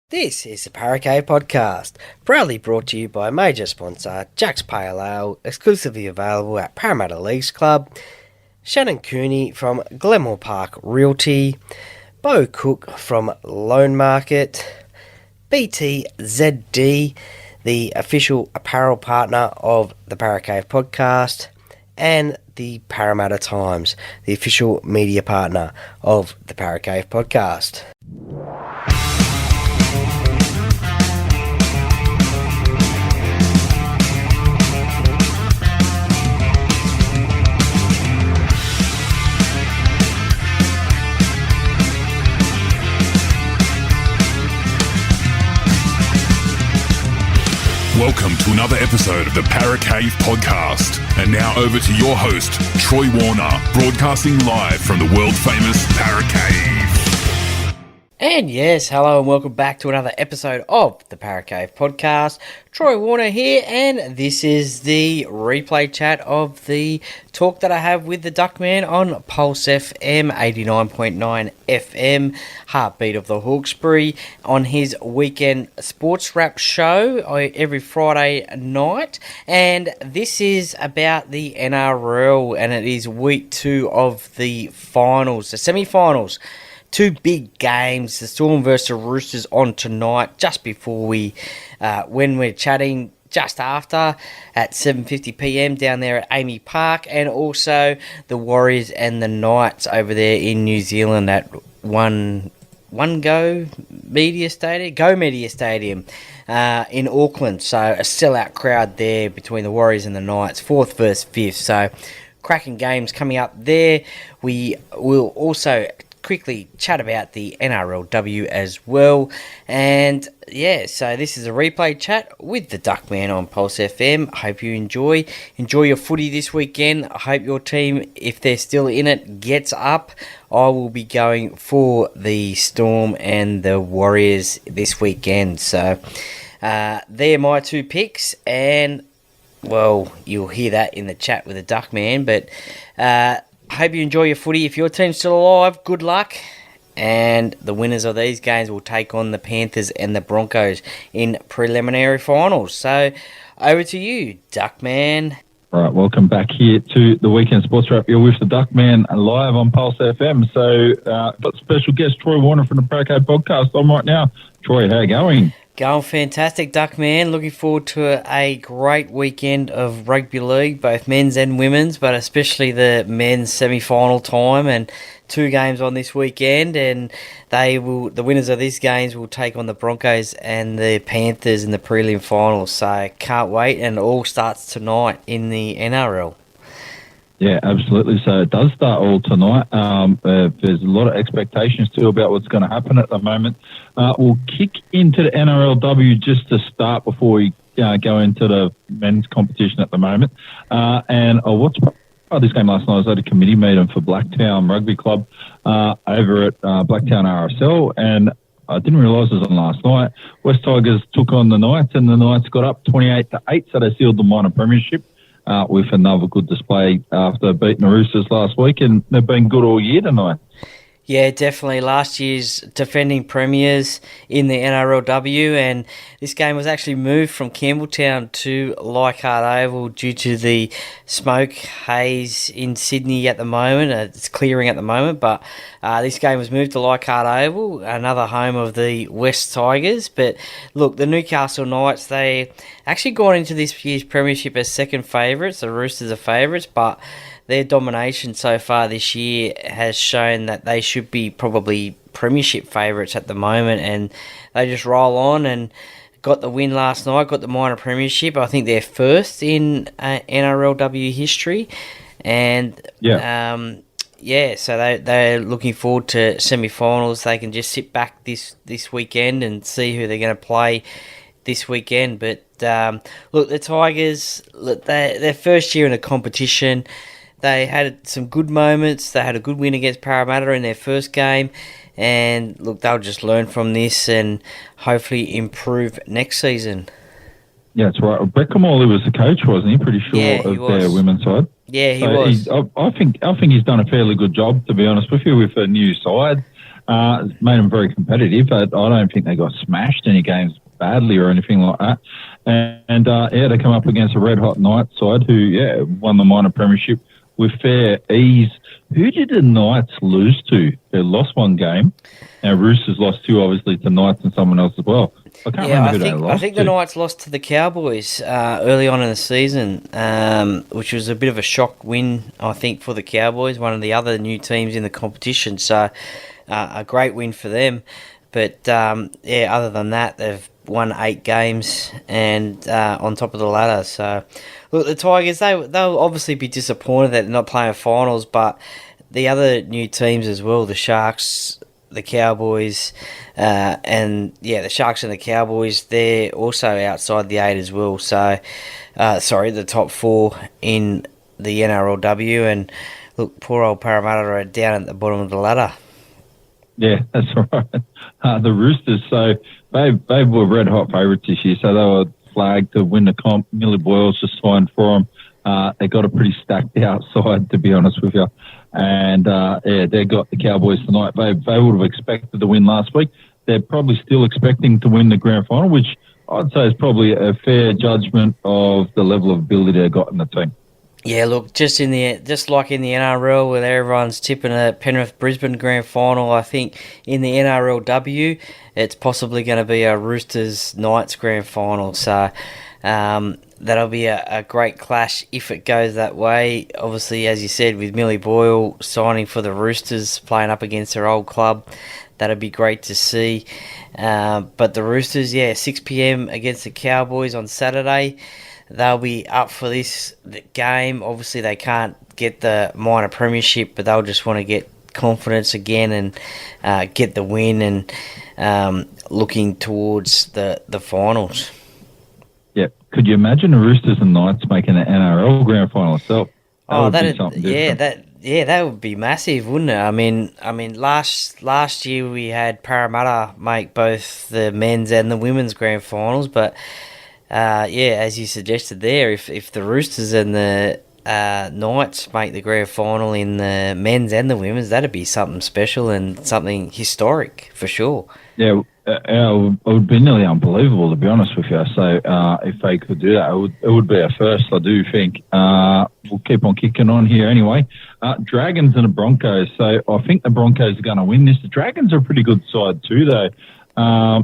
This is the Paracave Podcast, proudly brought to you by major sponsor Jack's Pale Ale, exclusively available at Parramatta Leagues Club, Shannon Cooney from Glenmore Park Realty, Bo Cook from Loan Market, BTZD, the official apparel partner of the Paracave Podcast, and the Parramatta Times, the official media partner of the Paracave Podcast. Welcome to another episode of the Paracave Podcast. And now over to your host, Troy Warner, broadcasting live from the world-famous Paracave. And yes, hello and welcome back to another episode of the Paracave Podcast. Troy Warner here, and this is the replay chat of the talk that I have with the Duckman on Pulse FM 89.9 FM, Heartbeat of the Hawkesbury, on his weekend sports wrap show every Friday night. And this is about the NRL, and it is week 2 of the finals, the semi-finals. Two big games, the Storm versus the Roosters on tonight, just before when we're chatting, just after, at 7:50pm down there at Amy Park, and also the Warriors and the Knights over there in New Zealand at Go Media Stadium in Auckland. So a sellout crowd there between the Warriors and the Knights, 4th versus 5th. So cracking games coming up there. We will also quickly chat about the NRLW as well. And yeah, so this is a replay chat with the Duckman on Pulse FM. I hope you enjoy your footy this weekend. I hope your team, if they're still in it, gets up. I will be going for the Storm and the Warriors this weekend. So they're my two picks, and well, you'll hear that in the chat with the Duckman. But I hope you enjoy your footy. If your team's still alive, good luck. And the winners of these games will take on the Panthers and the Broncos in preliminary finals. So, over to you, Duckman. All right, welcome back here to the Weekend Sports Wrap. You're with the Duckman live on Pulse FM. So, got special guest Troy Warner from the Paracave Podcast on right now. Troy, how you going? Going fantastic, Duckman. Looking forward to a great weekend of rugby league, both men's and women's, but especially the men's semi-final time, and 2 games on this weekend. And the winners of these games will take on the Broncos and the Panthers in the prelim finals. So can't wait, and it all starts tonight in the NRL. Yeah, absolutely. So it does start all tonight. There's a lot of expectations too about what's going to happen at the moment. We'll kick into the NRLW just to start before we go into the men's competition at the moment. And I watched this game last night. I was at a committee meeting for Blacktown Rugby Club over at Blacktown RSL, and I didn't realise it was on last night. West Tigers took on the Knights, and the Knights got up 28-8, so they sealed the minor premiership. With another good display after beating the Roosters last week, and they've been good all year tonight. Yeah, definitely. Last year's defending premiers in the NRLW, and this game was actually moved from Campbelltown to Leichhardt Oval due to the smoke haze in Sydney at the moment. It's clearing at the moment, but this game was moved to Leichhardt Oval, another home of the West Tigers. But look, the Newcastle Knights, they actually got into this year's premiership as second favourites. The Roosters are favourites, but their domination so far this year has shown that they should be probably premiership favourites at the moment, and they just roll on and got the win last night, got the minor premiership. I think they're first in NRLW history, and so they're looking forward to semi-finals. They can just sit back this weekend and see who they're going to play this weekend. But look, the Tigers, their first year in the competition, they had some good moments. They had a good win against Parramatta in their first game. And look, they'll just learn from this and hopefully improve next season. Yeah, that's right. Rebecca Morley was the coach, wasn't he? Pretty sure of their women's side. Yeah, he was. I think he's done a fairly good job, to be honest with you, with a new side. It's made them very competitive. I don't think they got smashed any games badly or anything like that. And they come up against a red-hot Knights side who, won the minor premiership with fair ease. Who did the Knights lose to? They lost one game. Now, Roosters lost two, obviously, to Knights and someone else as well. I can't remember who they lost I think the Knights lost to the Cowboys early on in the season, which was a bit of a shock win, I think, for the Cowboys, one of the other new teams in the competition. So, a great win for them. But, other than that, they've won 8 games and on top of the ladder. So, look, the Tigers, they'll obviously be disappointed that they're not playing finals, but the other new teams as well, the Sharks, the Cowboys, the Sharks and the Cowboys, they're also outside the 8 as well. So, the top 4 in the NRLW. And look, poor old Parramatta are down at the bottom of the ladder. Yeah, that's right. The Roosters, so they were red hot favourites this year, so they were flagged to win the comp. Millie Boyle's just signed for them. They got a pretty stacked outside, to be honest with you. And, they got the Cowboys tonight. They would have expected to win last week. They're probably still expecting to win the grand final, which I'd say is probably a fair judgment of the level of ability they got in the team. Yeah, look, just like in the NRL, where everyone's tipping a Penrith-Brisbane grand final, I think in the NRLW, it's possibly going to be a Roosters-Knights grand final. So that'll be a great clash if it goes that way. Obviously, as you said, with Millie Boyle signing for the Roosters, playing up against her old club, that'll be great to see. But the Roosters, 6 p.m. against the Cowboys on Saturday. They'll be up for this game. Obviously, they can't get the minor premiership, but they'll just want to get confidence again and get the win and looking towards the finals. Yeah. Could you imagine the Roosters and Knights making the NRL grand final itself? That would be massive, wouldn't it? I mean, last year we had Parramatta make both the men's and the women's grand finals, but as you suggested there, if the Roosters and the Knights make the grand final in the men's and the women's, that'd be something special and something historic for sure. Yeah, it would be nearly unbelievable, to be honest with you. So if they could do that, it would be a first, I do think. We'll keep on kicking on here anyway. Dragons and the Broncos. So I think the Broncos are going to win this. The Dragons are a pretty good side too, though,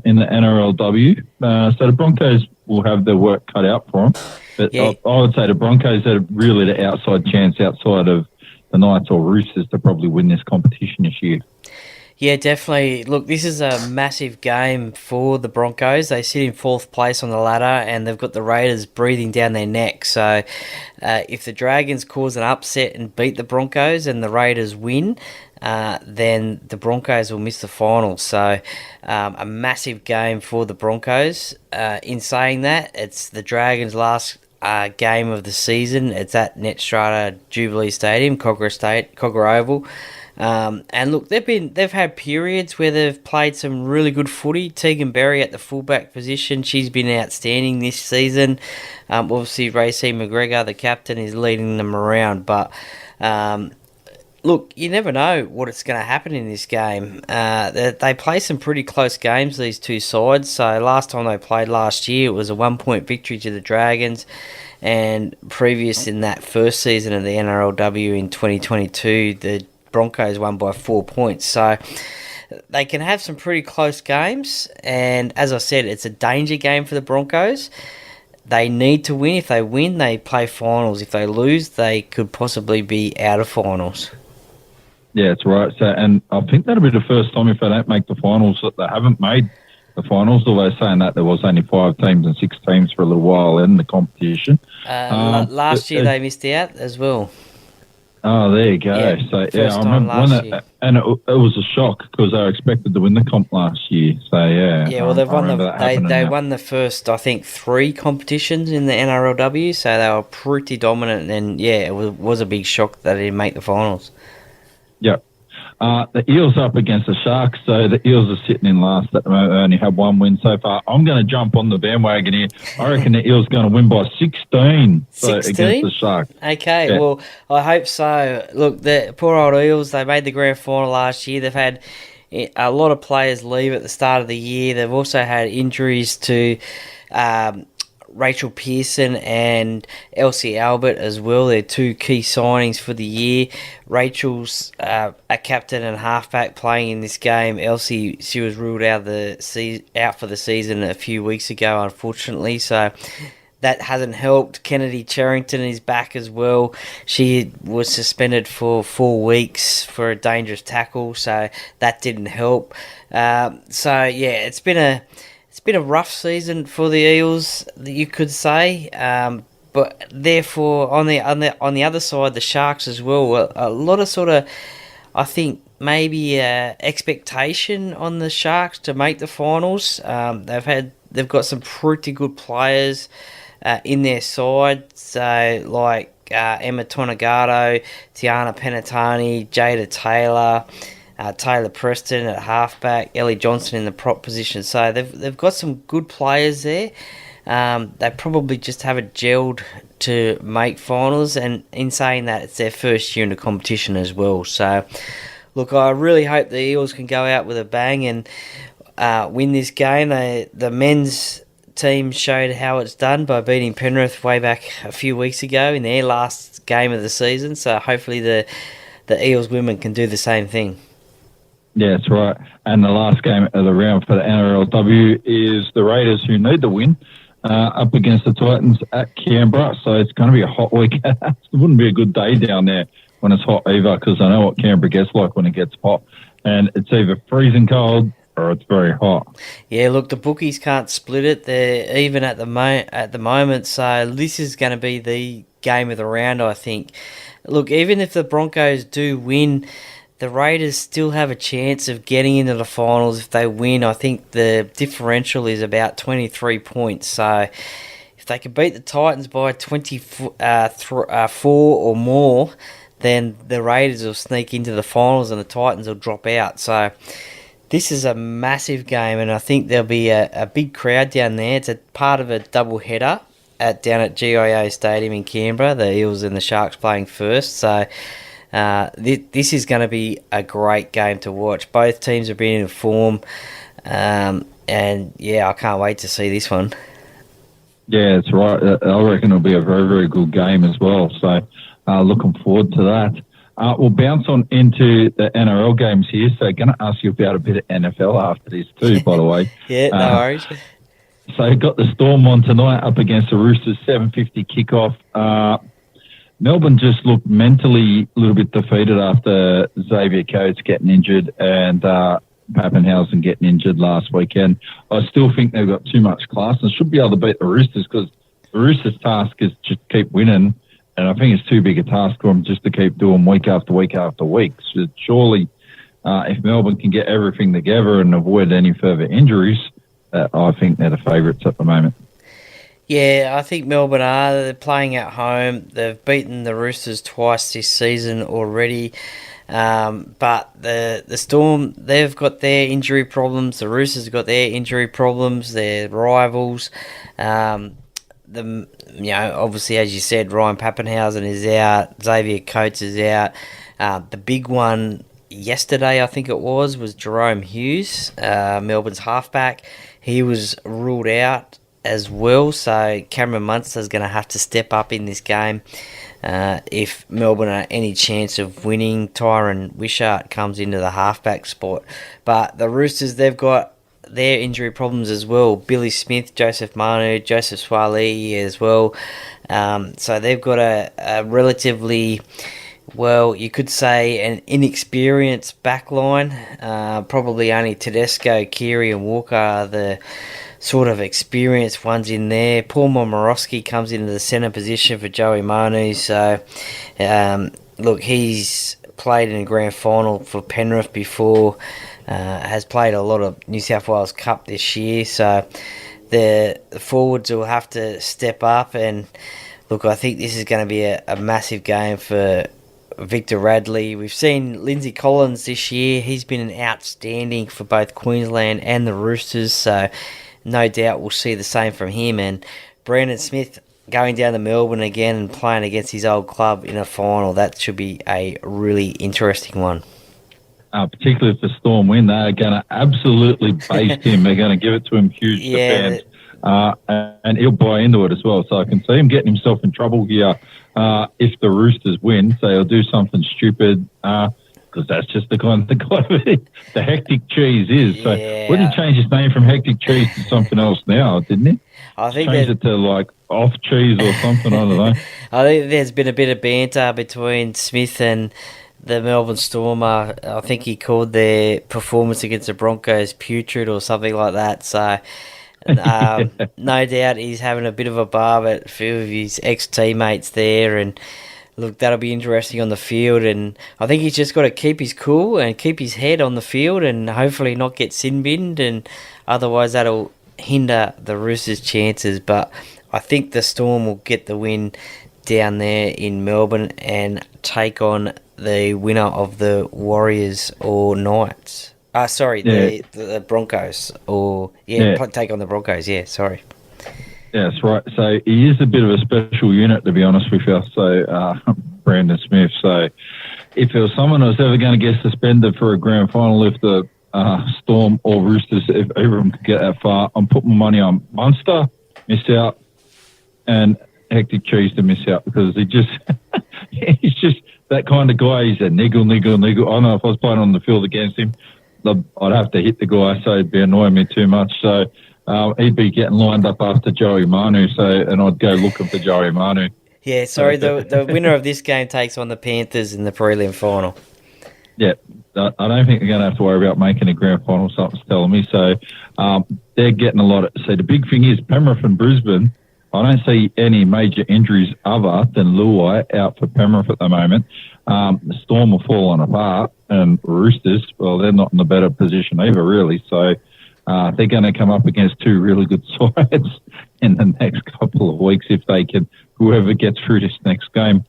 in the NRLW. So the Broncos will have their work cut out for them. But I would say the Broncos are really the outside chance outside of the Knights or Roosters to probably win this competition this year. Yeah, definitely. Look, this is a massive game for the Broncos. They sit in 4th place on the ladder and they've got the Raiders breathing down their neck. So if the Dragons cause an upset and beat the Broncos and the Raiders win, then the Broncos will miss the finals. So a massive game for the Broncos. In saying that, it's the Dragons' last game of the season. It's at Netstrata Jubilee Stadium, Cogra Oval. And look, they've had periods where they've played some really good footy. Tegan Berry at the fullback position, she's been outstanding this season. Obviously, Racey McGregor, the captain, is leading them around. But look, you never know what's going to happen in this game. They play some pretty close games, these two sides. So last time they played last year, it was a 1-point victory to the Dragons. And previous in that first season of the NRLW in 2022, the Broncos won by 4 points. So they can have some pretty close games. And as I said, it's a danger game for the Broncos. They need to win. If they win, they play finals. If they lose, they could possibly be out of finals. Yeah, that's right. So, and I think that'll be the first time if they don't make the finals that they haven't made the finals, although saying that there was only 5 teams and 6 teams for a little while in the competition. Last year they missed out as well. Oh, there you go. Yeah, so I remember when year. And it was a shock because they were expected to win the comp last year. So yeah. Yeah, well, they won the first, I think, 3 competitions in the NRLW, so they were pretty dominant. And yeah, it was a big shock that they didn't make the finals. Yep. The Eels up against the Sharks, so the Eels are sitting in last at the moment. They only have 1 win so far. I'm going to jump on the bandwagon here. I reckon the Eels are going to win by 16, 16? Against the Sharks. Okay, well, I hope so. Look, the poor old Eels, they made the grand final last year. They've had a lot of players leave at the start of the year. They've also had injuries to Rachel Pearson and Elsie Albert as well. They're two key signings for the year. Rachel's a captain and halfback playing in this game. Elsie, she was ruled out for the season a few weeks ago, unfortunately. So that hasn't helped. Kennedy Cherrington is back as well. She was suspended for 4 weeks for a dangerous tackle, so that didn't help. It's been a rough season for the Eels, you could say. But therefore, on the other side, the Sharks as well. A lot of sort of, I think, maybe expectation on the Sharks to make the finals. They've got some pretty good players in their side, so like Emma Tonagato, Tiana Penatani, Jada Taylor, Taylor Preston at halfback, Ellie Johnson in the prop position. So they've got some good players there. They probably just haven't gelled to make finals, and in saying that, it's their first year in the competition as well. So, look, I really hope the Eels can go out with a bang and win this game. The men's team showed how it's done by beating Penrith way back a few weeks ago in their last game of the season. So hopefully the Eels women can do the same thing. Yeah, that's right. And the last game of the round for the NRLW is the Raiders, who need the win, up against the Titans at Canberra. So it's going to be a hot week. It wouldn't be a good day down there when it's hot either, because I know what Canberra gets like when it gets hot. And it's either freezing cold or it's very hot. Yeah, look, the bookies can't split it. They're even at the moment. So this is going to be the game of the round, I think. Look, even if the Broncos do win, the Raiders still have a chance of getting into the finals if they win. I think the differential is about 23 points. So if they can beat the Titans by 24 or more, then the Raiders will sneak into the finals and the Titans will drop out. So this is a massive game, and I think there'll be a big crowd down there. It's a part of a double header down at GIO Stadium in Canberra. The Eels and the Sharks playing first. So this is going to be a great game to watch. Both teams have been in form, and yeah, I can't wait to see this one. Yeah, that's right. I reckon it'll be a very, very good game as well. So looking forward to that. We'll bounce on into the NRL games here. So going to ask you about a bit of NFL after this too, by the way. Yeah, no worries. So got the Storm on tonight up against the Roosters, 7:50 kickoff. Melbourne just looked mentally a little bit defeated after Xavier Coates getting injured and Pappenhausen getting injured last weekend. I still think they've got too much class and should be able to beat the Roosters, because the Roosters' task is just keep winning, and I think it's too big a task for them just to keep doing week after week after week. So surely if Melbourne can get everything together and avoid any further injuries, I think they're the favourites at the moment. Yeah, I think Melbourne are. They're playing at home. They've beaten the Roosters twice this season already. But the Storm, they've got their injury problems. The Roosters have got their injury problems. They're rivals. Obviously, as you said, Ryan Pappenhausen is out. Xavier Coates is out. The big one yesterday, I think it was Jerome Hughes, Melbourne's halfback. He was ruled out as well, so Cameron Munster's going to have to step up in this game if Melbourne are any chance of winning. Tyron Wishart comes into the halfback spot, but the Roosters, they've got their injury problems as well. Billy Smith, Joseph Manu, Joseph Swali as well, so they've got a relatively, well, you could say an inexperienced backline. Probably only Tedesco, Keary and Walker are the sort of experienced ones in there. Paul Momorowski comes into the centre position for Joey Manu. So, look, he's played in a grand final for Penrith before, has played a lot of New South Wales Cup this year. So, the forwards will have to step up. And, look, I think this is going to be a massive game for Victor Radley. We've seen Lindsay Collins this year. He's been outstanding for both Queensland and the Roosters. So, no doubt we'll see the same from him. And Brandon Smith going down to Melbourne again and playing against his old club in a final. That should be a really interesting one. particularly if the Storm win, they're going to absolutely baste him. They're going to give it to him huge to fans. And he'll buy into it as well. So I can see him getting himself in trouble here if the Roosters win. So he'll do something stupid because that's just the kind of guy the Hectic Cheese is. So wouldn't he change his name from Hectic Cheese to something else now, didn't he? I think change it to like Off Cheese or something. I don't know. I think there's been a bit of banter between Smith and the Melbourne Storm. I think he called their performance against the Broncos putrid or something like that. So no doubt he's having a bit of a barb at a few of his ex-teammates there. And look, that'll be interesting on the field. And I think he's just got to keep his cool and keep his head on the field and hopefully not get sin-binned. And otherwise that'll hinder the Roosters' chances. But I think the Storm will get the win down there in Melbourne and take on the winner of the Warriors or Knights. The Broncos. Take on the Broncos, sorry. Yeah, that's right. So he is a bit of a special unit, to be honest with you. So Brandon Smith. So if there was someone who was ever going to get suspended for a grand final, if the Storm or Roosters, if either of them could get that far, I'm putting my money on Munster, miss out, and Hectic Cheese to miss out because he's just that kind of guy. He's a niggle. I don't know if I was playing on the field against him, I'd have to hit the guy, so it'd be annoying me too much. So he'd be getting lined up after Joey Manu, and I'd go looking for Joey Manu. Yeah, sorry, the winner of this game takes on the Panthers in the prelim final. Yeah, I don't think they're going to have to worry about making a grand final, something's telling me. So they're getting a lot of... So the big thing is Penrith and Brisbane, I don't see any major injuries other than Luai out for Penrith at the moment. The Storm are falling apart, and Roosters, well, they're not in a better position either, really. So they're going to come up against two really good sides in the next couple of weeks if they can, whoever gets through this next game.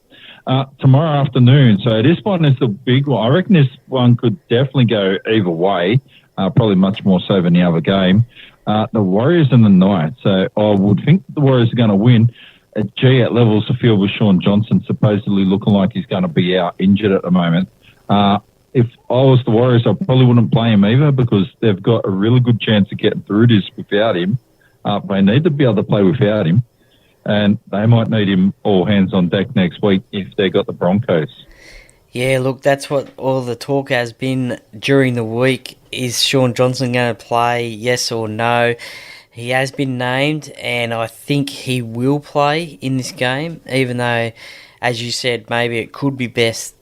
Tomorrow afternoon, so this one is the big one. I reckon this one could definitely go either way, probably much more so than the other game. The Warriors and the Knights. So I would think the Warriors are going to win. At levels of field with Sean Johnson supposedly looking like he's going to be out injured at the moment. If I was the Warriors, I probably wouldn't play him either because they've got a really good chance of getting through this without him. They need to be able to play without him. And they might need him all hands on deck next week if they got the Broncos. Yeah, look, that's what all the talk has been during the week. Is Sean Johnson going to play, yes or no? He has been named, and I think he will play in this game, even though, as you said, maybe it could be best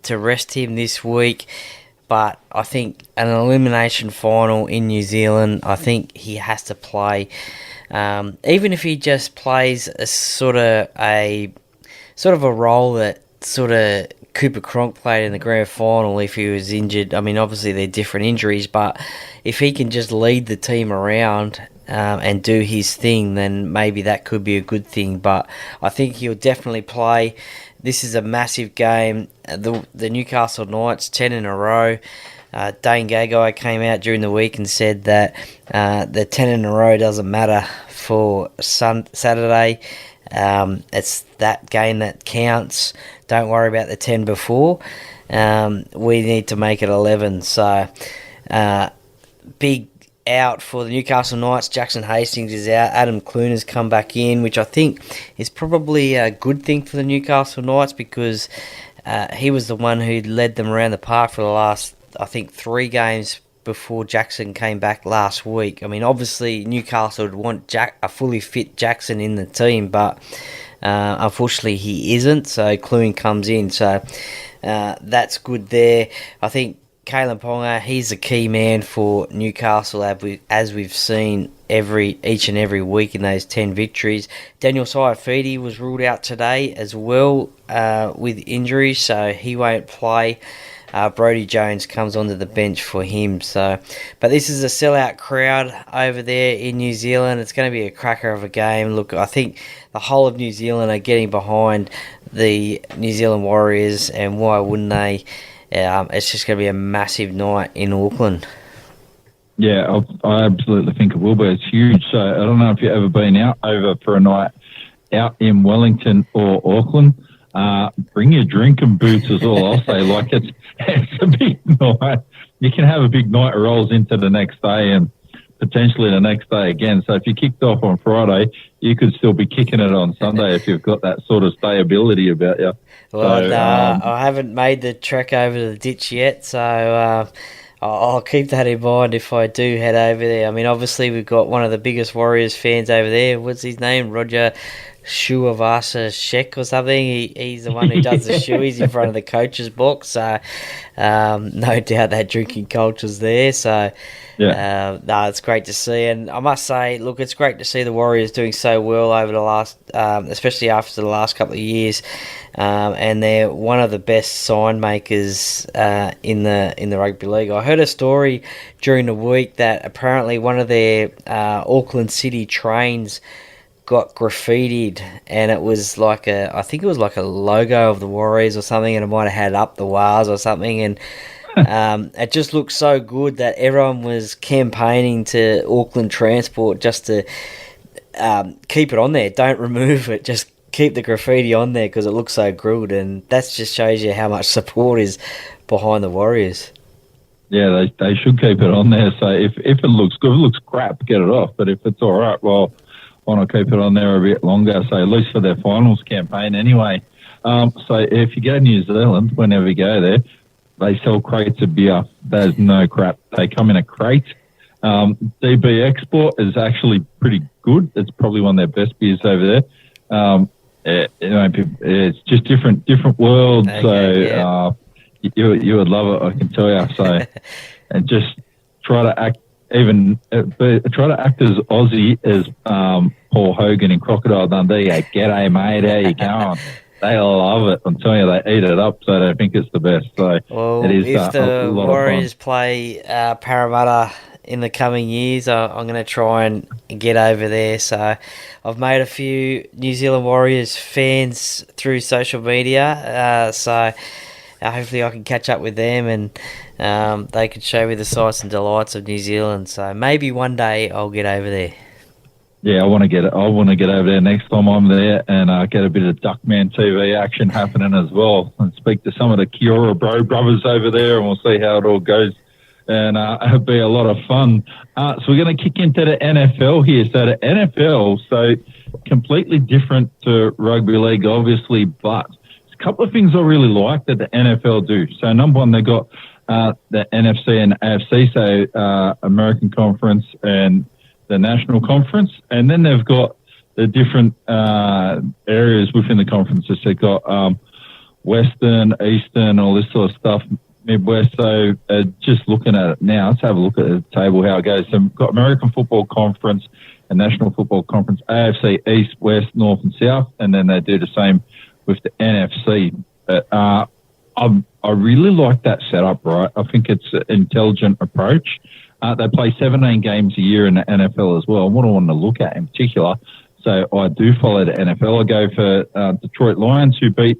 to rest him this week. But I think an elimination final in New Zealand, I think he has to play. Even if he just plays a sort of a role that sort of Cooper Cronk played in the grand final if he was injured. I mean, obviously they're different injuries, but if he can just lead the team around and do his thing, then maybe that could be a good thing. But I think he'll definitely play. This is a massive game. The Newcastle Knights, 10 in a row. Dane Gagai came out during the week and said that the 10 in a row doesn't matter for Saturday. It's that game that counts. Don't worry about the 10 before. We need to make it 11. So, big out for the Newcastle Knights. Jackson Hastings is out. Adam Cluner's come back in, which I think is probably a good thing for the Newcastle Knights because he was the one who led them around the park for the last, I think, 3 games before Jackson came back last week. I mean, obviously, Newcastle would want a fully fit Jackson in the team, but unfortunately he isn't, so Clune comes in. So that's good there. I think Kalen Ponga, he's a key man for Newcastle, as we've seen each and every week in those 10 victories. Daniel Saifidi was ruled out today as well with injury, so he won't play. Brodie Jones comes onto the bench for him. So, but this is a sellout crowd over there in New Zealand. It's going to be a cracker of a game. Look, I think the whole of New Zealand are getting behind the New Zealand Warriors, and why wouldn't they? It's just going to be a massive night in Auckland. Yeah, I absolutely think it will be. It's huge. So I don't know if you've ever been out over for a night out in Wellington or Auckland. Bring your drinking boots as well. I'll say, like it's a big night. you can have a big night that rolls into the next day and potentially the next day again. So if you kicked off on Friday, you could still be kicking it on Sunday if you've got that sort of stability about you. Well, so, I haven't made the trek over to the ditch yet, so I'll keep that in mind if I do head over there. I mean, obviously we've got one of the biggest Warriors fans over there. What's his name? Roger Shuavasa Shek or something. He's the one who does the shoeies in front of the coach's box. So no doubt that drinking culture's there. So no, it's great to see. And I must say, look, it's great to see the Warriors doing so well over the last, especially after the last couple of years. And they're one of the best sign makers in the rugby league. I heard a story during the week that apparently one of their Auckland City trains got graffitied, and it was I think it was like a logo of the Warriors or something, and it might have had up the Wars or something, and it just looked so good that everyone was campaigning to Auckland Transport just to keep it on there. Don't remove it, just keep the graffiti on there because it looks so good, and that just shows you how much support is behind the Warriors. Yeah, they should keep it on there. So if it looks good, if it looks crap, get it off. But if it's all right, well, why not keep it on there a bit longer? So at least for their finals campaign anyway. So if you go to New Zealand, whenever you go there, they sell crates of beer. There's no crap. They come in a crate. DB Export is actually pretty good. It's probably one of their best beers over there. It's just different world. Okay, so you would love it, I can tell you. So and just try to act as Aussie as Paul Hogan in Crocodile Dundee. G'day, mate. How you going? They love it. I'm telling you, they eat it up, so they think it's the best. So well, it is if the Warriors of fun. play Parramatta in the coming years, I'm going to try and get over there. So I've made a few New Zealand Warriors fans through social media. So hopefully I can catch up with them and they can show me the sights and delights of New Zealand. So maybe one day I'll get over there. Yeah, I want to get over there next time I'm there and get a bit of Duckman TV action happening as well, and speak to some of the Kiora brothers over there, and we'll see how it all goes. And it'll be a lot of fun. So we're going to kick into the NFL here. So the NFL, so completely different to rugby league, obviously, but there's a couple of things I really like that the NFL do. So number one, they got the NFC and AFC, so American Conference and the National Conference, and then they've got the different areas within the conferences. They've got Western, Eastern, all this sort of stuff, Midwest. So just looking at it now, let's have a look at the table, how it goes. So we've got American Football Conference and National Football Conference, AFC, East, West, North and South, and then they do the same with the NFC. I really like that setup, right? I think it's an intelligent approach. They play 17 games a year in the NFL as well. And what I want to look at in particular, so I do follow the NFL. I go for Detroit Lions, who beat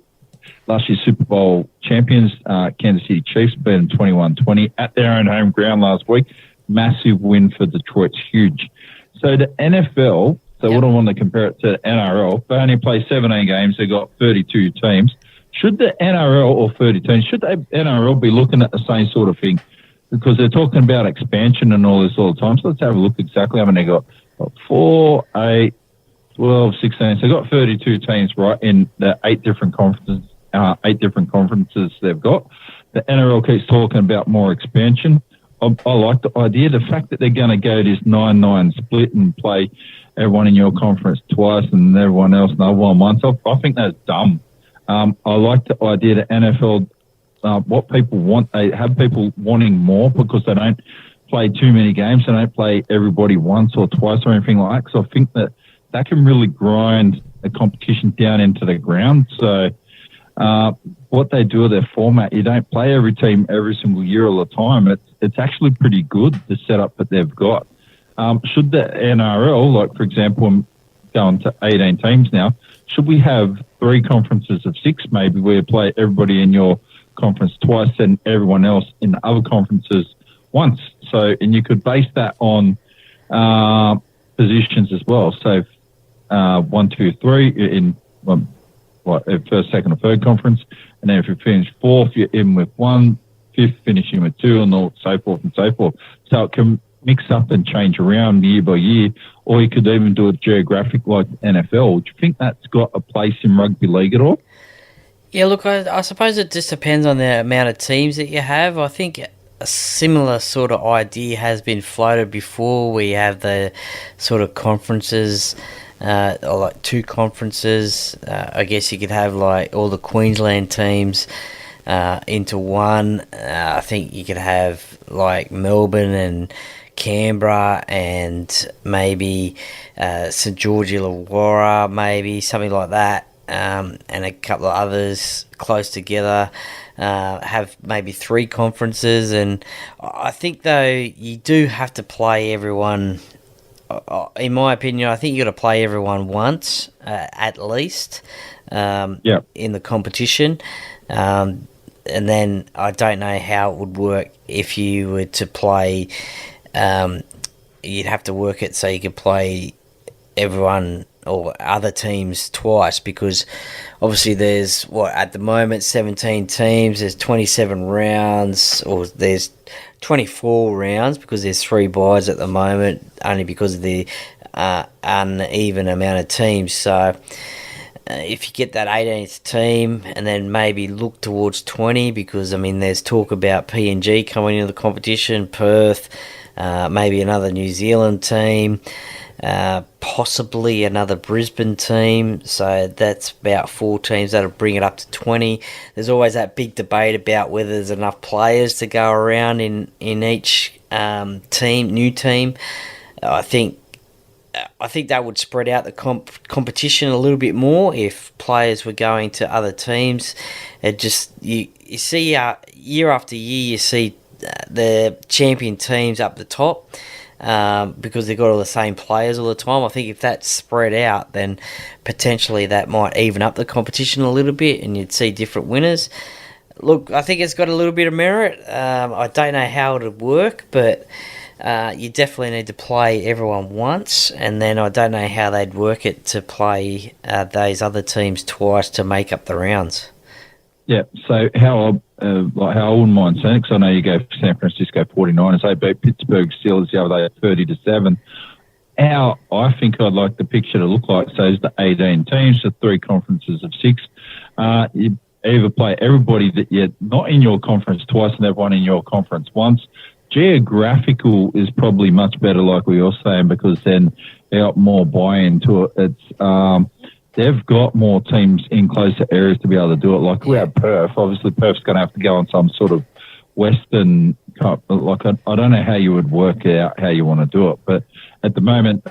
last year's Super Bowl champions, Kansas City Chiefs, beat them 21-20 at their own home ground last week. Massive win for Detroit's huge. So the NFL, what I want to compare it to the NRL, they only play 17 games. They've got 32 teams. Should the NRL or 30 teams, should the NRL be looking at the same sort of thing? Because they're talking about expansion and all this all the time. So let's have a look exactly how many they got. 4, 8, 12, 16. So they've got 32 teams, right, in the 8 different conferences. 8 different conferences they've got. The NRL keeps talking about more expansion. I like the idea. The fact that they're going to go this 9-9 split and play everyone in your conference twice and everyone else another one once, I think that's dumb. I like the idea that NFL, what people want, they have people wanting more because they don't play too many games. They don't play everybody once or twice or anything like that. So I think that can really grind the competition down into the ground. So what they do with their format, you don't play every team every single year all the time. It's actually pretty good, the setup that they've got. Should the NRL, like for example, I'm going to 18 teams now, should we have 3 conferences of 6 maybe where you play everybody in your conference twice and everyone else in the other conferences once? So, and you could base that on positions as well. So 1, 2, 3 in first, second or third conference, and then if you finish 4th, you're in with 1, fifth, finishing with 2, and so forth and so forth. So it can mix up and change around year by year, or you could even do it geographic like NFL. Do you think that's got a place in rugby league at all? Yeah, look, I suppose it just depends on the amount of teams that you have. I think a similar sort of idea has been floated before. We have the sort of conferences, or like 2 conferences. I guess you could have like all the Queensland teams into one. I think you could have like Melbourne and Canberra and maybe St George Illawarra, maybe something like that. And a couple of others close together, have maybe 3 conferences. And I think, though, you do have to play everyone. In my opinion, I think you got to play everyone once, at least, in the competition. And then I don't know how it would work if you were to play. You'd have to work it so you could play everyone or other teams twice, because obviously there's at the moment 17 teams, there's 27 rounds, or there's 24 rounds because there's 3 byes at the moment, only because of the uneven amount of teams. So if you get that 18th team and then maybe look towards 20, because I mean there's talk about PNG coming into the competition, Perth, maybe another New Zealand team, possibly another Brisbane team. So that's about 4 teams. That'll bring it up to 20. There's always that big debate about whether there's enough players to go around in each new team. I think that would spread out the competition a little bit more if players were going to other teams. It just you see year after year you see the champion teams up the top, because they've got all the same players all the time. I think if that's spread out, then potentially that might even up the competition a little bit and you'd see different winners. Look, I think it's got a little bit of merit. I don't know how it would work, but you definitely need to play everyone once, and then I don't know how they'd work it to play those other teams twice to make up the rounds. Yeah, so how I wouldn't mind saying, because I know you go for San Francisco 49ers, they beat Pittsburgh Steelers the other day 30-7. How I think I'd like the picture to look like, so is the 18 teams, the 3 conferences of 6. You either play everybody that you're not in your conference twice and everyone in your conference once. Geographical is probably much better, like we were saying, because then they got more buy-in to it. It's they've got more teams in closer areas to be able to do it. Like we have Perth. Obviously, Perth's going to have to go on some sort of Western Cup. Like I don't know how you would work out how you want to do it, but at the moment,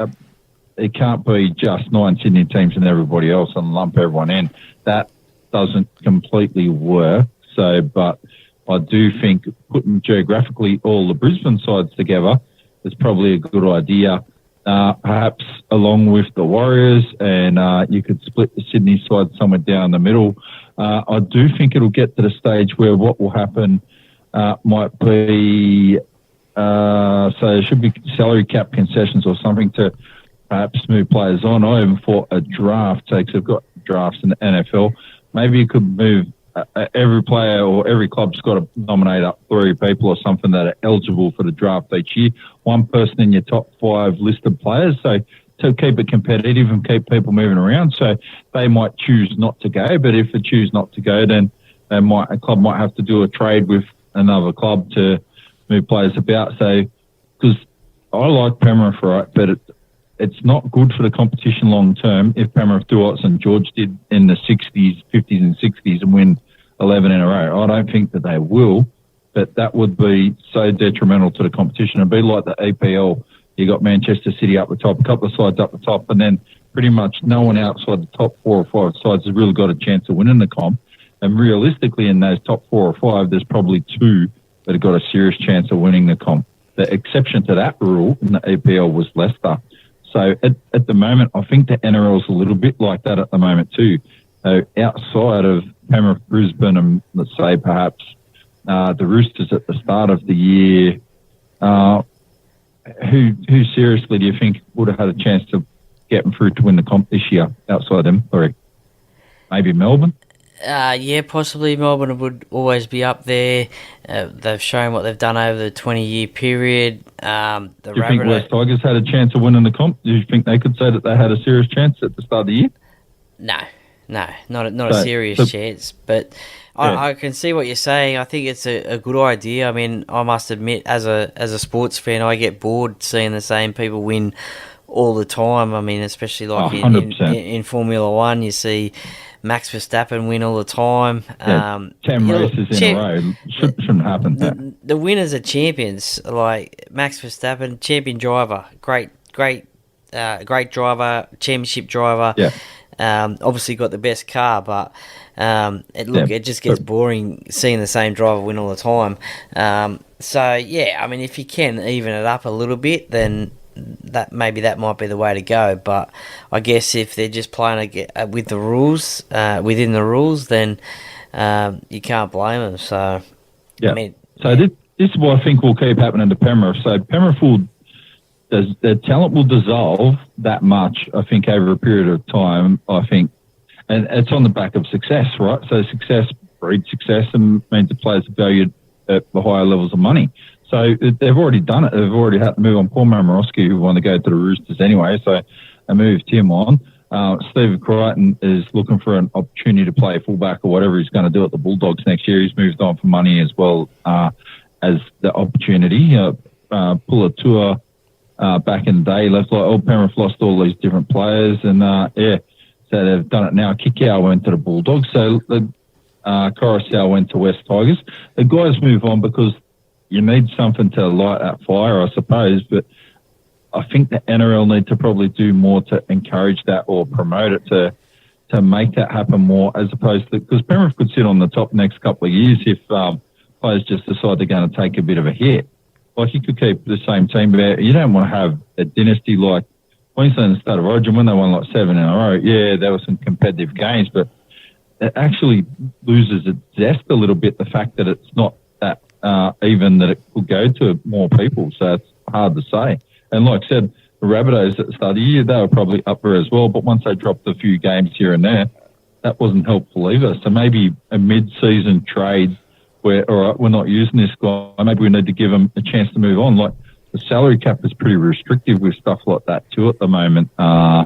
it can't be just 9 Sydney teams and everybody else and lump everyone in. That doesn't completely work. So, but I do think putting geographically all the Brisbane sides together is probably a good idea. Perhaps along with the Warriors, and you could split the Sydney side somewhere down the middle. I do think it'll get to the stage where what will happen might be, so there should be salary cap concessions or something to perhaps move players on. I even thought a draft, so they've got drafts in the NFL. Maybe you could move every player or every club's got to nominate up 3 people or something that are eligible for the draft each year. 1 person in your top 5 listed players, so to keep it competitive and keep people moving around. So they might choose not to go, but if they choose not to go, then a club might have to do a trade with another club to move players about. So, because I like Penrith, right, but it's not good for the competition long term if Penrith do what St George did in the 50s and 60s and win 11 in a row. I don't think that they will, but that would be so detrimental to the competition. It'd be like the EPL. You got Manchester City up the top, a couple of sides up the top, and then pretty much no one outside the top 4 or 5 sides has really got a chance of winning the comp. And realistically, in those top 4 or 5, there's probably 2 that have got a serious chance of winning the comp. The exception to that rule in the EPL was Leicester. So at the moment, I think the NRL's a little bit like that at the moment too. So outside of Penrith, Brisbane, and let's say perhaps the Roosters at the start of the year, who seriously do you think would have had a chance to get them through to win the comp this year outside them? Or maybe Melbourne? Yeah, possibly. Melbourne would always be up there. They've shown what they've done over the 20-year period. The Do you think West Tigers had a chance of winning the comp? Do you think they could say that they had a serious chance at the start of the year? No, not a serious chance. But I can see what you're saying. I think it's a good idea. I mean, I must admit, as a sports fan, I get bored seeing the same people win all the time. I mean, especially like in Formula One, you see Max Verstappen win all the time. 10 races in a row shouldn't happen. The winners are champions. Like Max Verstappen, champion driver, great driver, championship driver. Yeah. Obviously got the best car, but it just gets boring seeing the same driver win all the time. So yeah, I mean, if you can even it up a little bit, then that might be the way to go. But I guess if they're just playing with the rules, within the rules, then you can't blame them. So yeah, I mean, this is what I think will keep happening to Penrith. So Penrith their talent will dissolve that much, I think, over a period of time, I think. And it's on the back of success, right? So success breeds success and means the players are valued at the higher levels of money. So they've already done it. They've already had to move on Paul Mamarowski, who wanted to go to the Roosters anyway, so they moved him on. Steve Crichton is looking for an opportunity to play fullback or whatever he's going to do at the Bulldogs next year. He's moved on for money as well as the opportunity. Pulatua back in the day left, like Penrith lost all these different players, and so they've done it now. Kikau went to the Bulldogs, so Coruscant went to West Tigers. The guys move on because you need something to light that fire, I suppose, but I think the NRL need to probably do more to encourage that or promote it to make that happen more, as opposed to, because Penrith could sit on the top next couple of years if players just decide they're going to take a bit of a hit. Like, you could keep the same team, but you don't want to have a dynasty like Queensland at the start of Origin when they won like 7 in a row. Yeah, there were some competitive games, but it actually loses its zest a little bit, the fact that it's not that even that it could go to more people. So it's hard to say. And like I said, the Rabbitohs at the start of the year, they were probably up there as well, but once they dropped a few games here and there, that wasn't helpful either. So maybe a mid-season trade where, all right, we're not using this guy, maybe we need to give him a chance to move on. Like, the salary cap is pretty restrictive with stuff like that too at the moment. I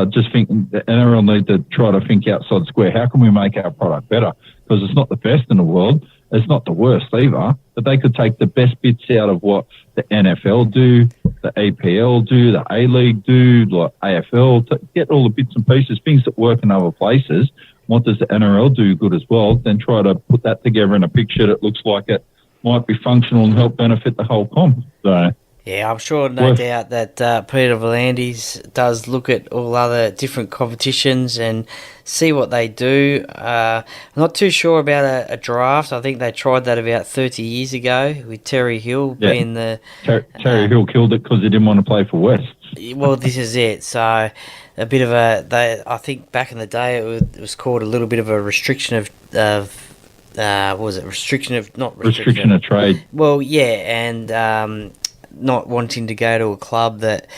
just think the NRL need to try to think outside the square. How can we make our product better? Because it's not the best in the world. It's not the worst either, but they could take the best bits out of what the NFL do, the APL do, the A-League do, like AFL, to get all the bits and pieces, things that work in other places. What does the NRL do good as well? Then try to put that together in a picture that looks like it might be functional and help benefit the whole comp. So, yeah, I'm sure, no doubt, that Peter V'landys does look at all other different competitions and see what they do. I'm not too sure about a draft. I think they tried that about 30 years ago with Terry Hill being the... Terry Hill killed it because he didn't want to play for West. Well, this is it. So a bit of I think back in the day it was called a little bit of a restriction of what was it? Restriction of trade. Well, yeah, and not wanting to go to a club that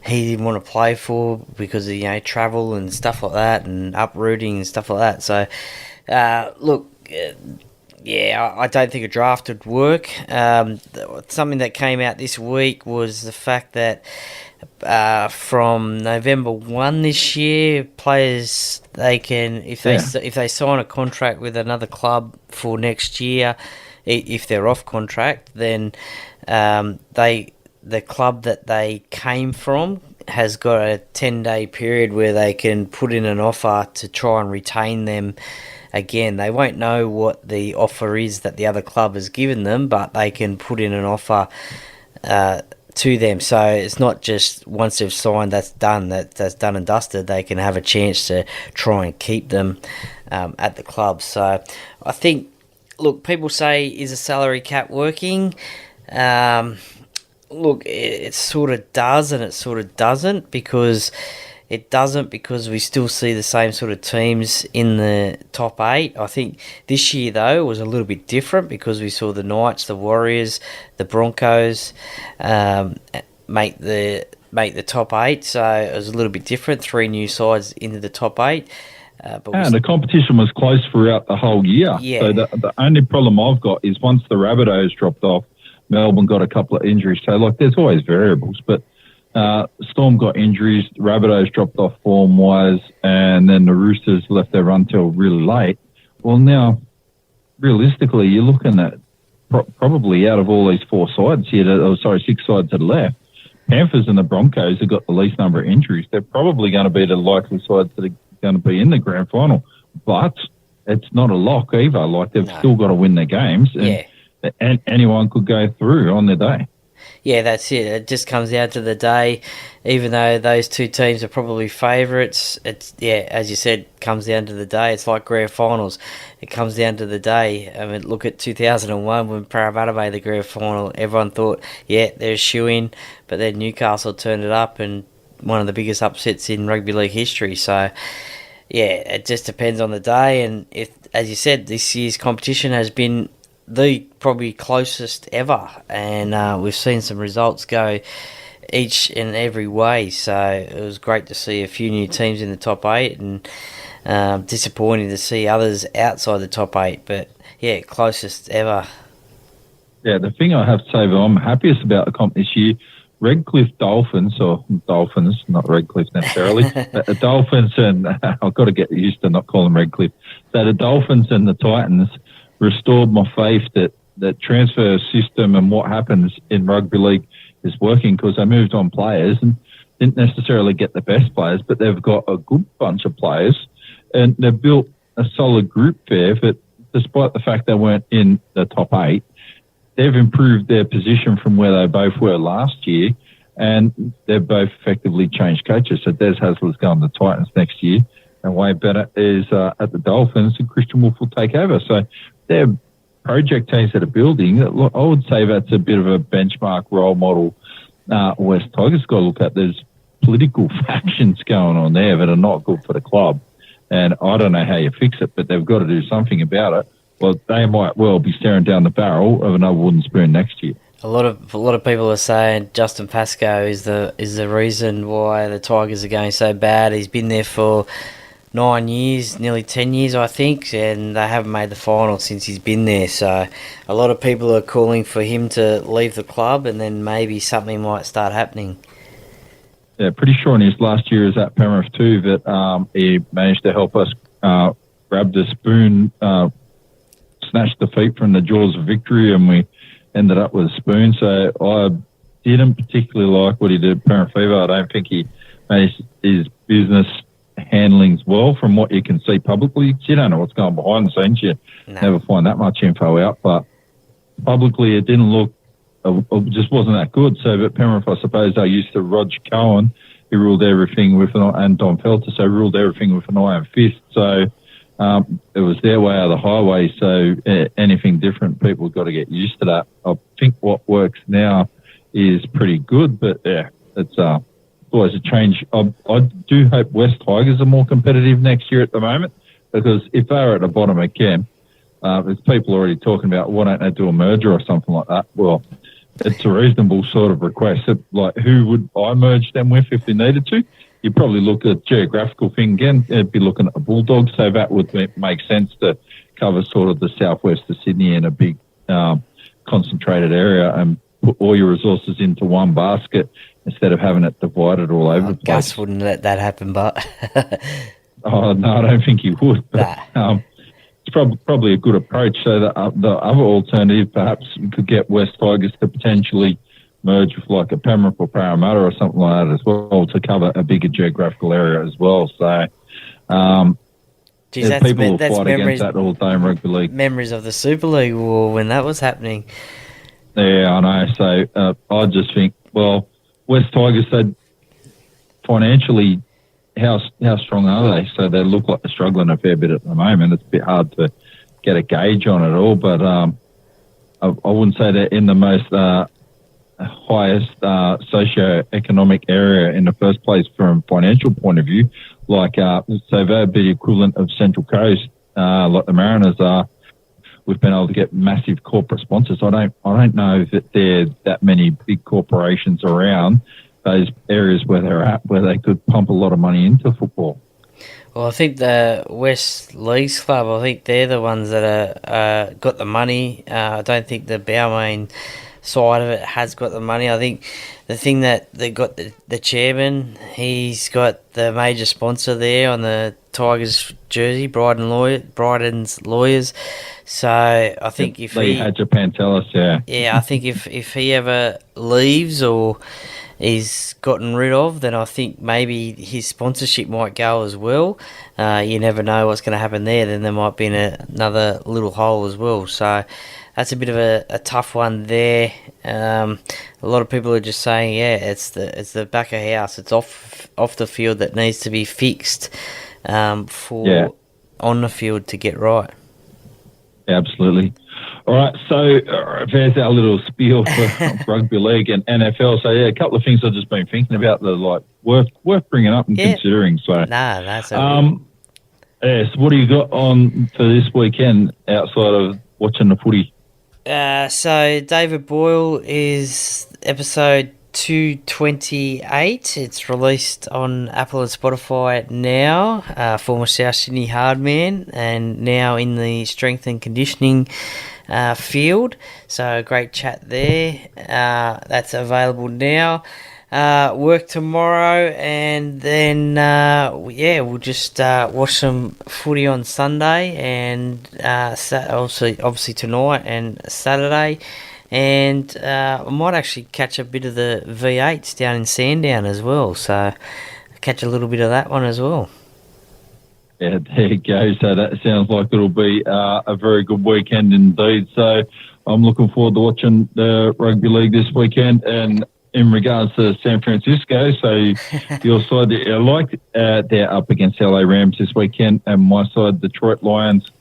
he didn't want to play for because of travel and stuff like that, and uprooting and stuff like that. So, look, I don't think a draft would work. Something that came out this week was the fact that from November 1 this year, players, they can, if they sign a contract with another club for next year, if they're off contract, then the club that they came from has got a 10-day period where they can put in an offer to try and retain them again. They won't know what the offer is that the other club has given them, but they can put in an offer to them. So it's not just once they've signed, that's done and dusted. They can have a chance to try and keep them at the club. So I think, look, people say, is a salary cap working? Look, it sort of does and it sort of doesn't, because it doesn't, because we still see the same sort of teams in the top 8. I think this year, though, was a little bit different because we saw the Knights, the Warriors, the Broncos make the top 8. So it was a little bit different. 3 new sides into the top 8. And the competition was close throughout the whole year. Yeah. So the only problem I've got is once the Rabbitohs dropped off, Melbourne got a couple of injuries. So, there's always variables. But Storm got injuries, the Rabbitohs dropped off form-wise, and then the Roosters left their run till really late. Well, now, realistically, you're looking at probably out of all these 6 sides that are left, Panthers and the Broncos have got the least number of injuries. They're probably going to be the likely sides that are going to be in the grand final, but it's not a lock either. They've still got to win their games, and anyone could go through on their day. Yeah, that's it. It just comes down to the day. Even though those two teams are probably favourites, as you said, comes down to the day. It's like grand finals. It comes down to the day. I mean, look at 2001 when Parramatta made the grand final. Everyone thought, they're a shoo-in, but then Newcastle turned it up, and one of the biggest upsets in rugby league history. So, it just depends on the day. And if, as you said, this year's competition has been the probably closest ever, and we've seen some results go each and every way, so it was great to see a few new teams in the top 8, and disappointing to see others outside the top 8, but closest ever. The thing I have to say that I'm happiest about the comp this year, Redcliffe Dolphins, or Dolphins, not Redcliffe necessarily, but the Dolphins, and I've got to get used to not calling them Redcliffe, so the Dolphins and the Titans restored my faith that the transfer system and what happens in rugby league is working, because they moved on players and didn't necessarily get the best players, but they've got a good bunch of players and they've built a solid group there. But despite the fact they weren't in the top 8, they've improved their position from where they both were last year, and they've both effectively changed coaches. So Des Hasler's going to the Titans next year, and Wayne Bennett is at the Dolphins, and Christian Wolf will take over. So they're project teams that are building. I would say that's a bit of a benchmark role model. West Tigers got to look at. There's political factions going on there that are not good for the club, and I don't know how you fix it, but they've got to do something about it. Well, they might well be staring down the barrel of another wooden spoon next year. A lot of people are saying Justin Pascoe is the reason why the Tigers are going so bad. He's been there for 9 years, nearly 10 years, I think, and they haven't made the final since he's been there. So a lot of people are calling for him to leave the club, and then maybe something might start happening. Yeah, pretty sure in his last year as at Penrith too that he managed to help us grab the spoon, snatch defeat from the jaws of victory, and we ended up with a spoon. So I didn't particularly like what he did at Penrith Fever. I don't think he managed his business handlings well from what you can see publicly. You don't know what's going behind the scenes. You never find that much info out, but publicly it didn't look, it just wasn't that good. So at Penrith, I suppose they used to Roger Cohen, who ruled everything with and Don Felter, so ruled everything with an iron fist. So it was their way or the highway. So anything different, people have got to get used to that. I think what works now is pretty good, but it's always a change. I do hope West Tigers are more competitive next year at the moment, because if they're at the bottom again, there's people already talking about why don't they do a merger or something like that. Well, it's a reasonable sort of request. Like, who would I merge them with if they needed to? You'd probably look at geographical thing again. It'd be looking at a Bulldogs, so that would make sense to cover sort of the southwest of Sydney in a big concentrated area and put all your resources into one basket instead of having it divided all over the place. Gus wouldn't let that happen, but... Oh, no, I don't think he would. But, it's probably a good approach. So the other alternative, perhaps you could get West Tigers to potentially merge with like a Penrith or Parramatta or something like that as well, to cover a bigger geographical area as well. So people will fight against that all day in rugby league. Memories of the Super League war when that was happening. Yeah, I know. So I just think, well, West Tigers said financially, how strong are they? So they look like they're struggling a fair bit at the moment. It's a bit hard to get a gauge on it all, but I wouldn't say they're in the most highest socio-economic area in the first place from a financial point of view. Like, so they'd be the equivalent of Central Coast, like the Mariners are. We've been able to get massive corporate sponsors. I don't know that there are that many big corporations around those areas where they're at, where they could pump a lot of money into football. Well, I think the West Leagues Club, I think they're the ones that are got the money. I don't think the Balmain side of it has got the money. I think the thing that they got the chairman, he's got the major sponsor there on the Tigers jersey, Bryden's Lawyers. So I think if he had Japan tell us, I think if he ever leaves or is gotten rid of, then I think maybe his sponsorship might go as well. You never know what's going to happen there. Then there might be another little hole as well. So that's a bit of a tough one there. A lot of people are just saying, it's the back of house. It's off the field that needs to be fixed on the field to get right. Absolutely. All right, so there's our little spiel for rugby league and NFL. So a couple of things I've just been thinking about that are worth bringing up and considering. So that's yes. What do you got on for this weekend outside of watching the footy? So David Boyle is episode 228. It's released on Apple and Spotify now. Former South Sydney hardman and now in the strength and conditioning field. So great chat there. That's available now. Work tomorrow, and then we'll just watch some footy on Sunday and obviously tonight and Saturday. And I might actually catch a bit of the V8s down in Sandown as well. So catch a little bit of that one as well. Yeah, there you go. So that sounds like it'll be a very good weekend indeed. So I'm looking forward to watching the rugby league this weekend. And in regards to San Francisco, so your side, they're up against LA Rams this weekend, and my side, Detroit Lions.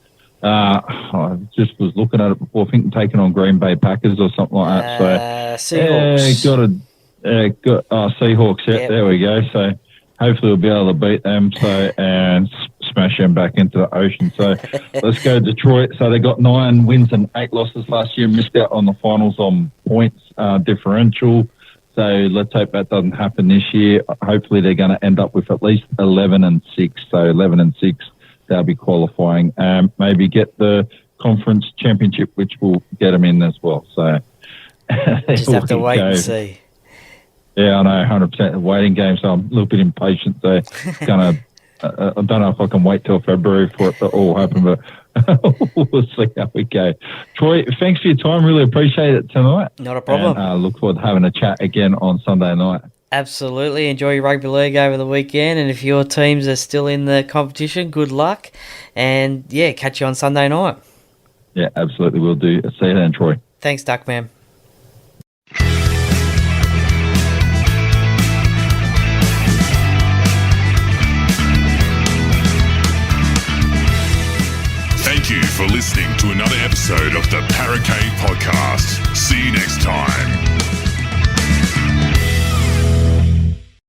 I just was looking at it before, I think taking on Green Bay Packers or something like that. So Seahawks. Seahawks. Yeah, there we go. So hopefully we'll be able to beat them. So and smash them back into the ocean. So let's go Detroit. So they got 9 wins and 8 losses last year. Missed out on the finals on points differential. So let's hope that doesn't happen this year. Hopefully they're going to end up with at least 11-6. So 11-6. They'll be qualifying. Maybe get the conference championship, which will get them in as well. So just have to wait and see. Yeah, I know, 100% waiting game. So I'm a little bit impatient. So I don't know if I can wait till February for it to all happen, but we'll see how we go. Troy, thanks for your time. Really appreciate it tonight. Not a problem. And look forward to having a chat again on Sunday night. Absolutely. Enjoy your rugby league over the weekend. And if your teams are still in the competition, good luck. And, catch you on Sunday night. Yeah, absolutely. We'll do. See you then, Troy. Thanks, Duckman. Thank you for listening to another episode of the Paracave Podcast. See you next time.